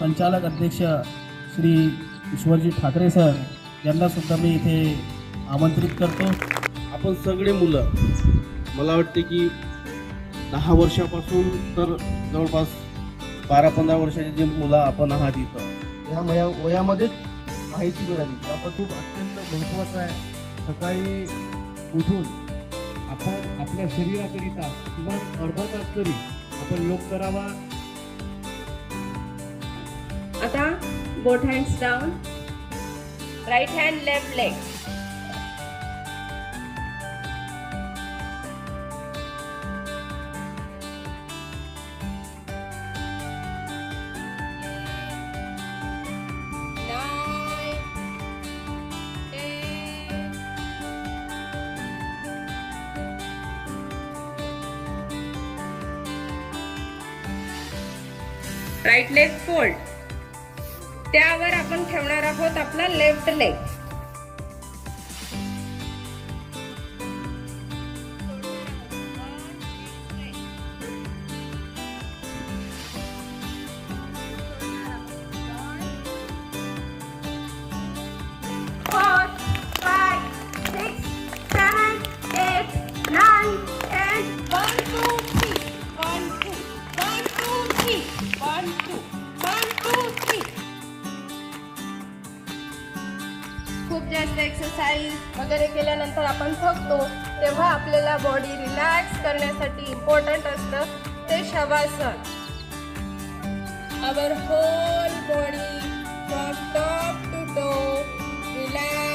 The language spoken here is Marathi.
संचालक अध्यक्ष श्री ईश्वरजी ठाकरे सर यांना सुद्धा मी इथे आमंत्रित करतो. आपण सगळे मुलं, मला वाटते की 10 वर्षापासून तर जवळपास 12-15 वर्षाचे जे मुलं आपण आहात इथं, ह्या वयामध्येच माहिती मिळाली. आपण खूप अत्यंत महत्त्वाचं आहे. सकाळी उठून आपण आपल्या शरीराकरिता किमान अर्धा तास तरी आपण योग करावा. आता both hands down, right hand left leg. Right leg fold. त्यावर आपण ठेवणार आहोत आपला लेफ्ट लेग. खूप जास्त एक्सरसाइज वगैरे केल्यानंतर आपण थकतो, तेव्हा आपल्याला बॉडी रिलॅक्स करण्यासाठी इम्पॉर्टंट असतं ते shavasana. Our whole body from top to toe relax.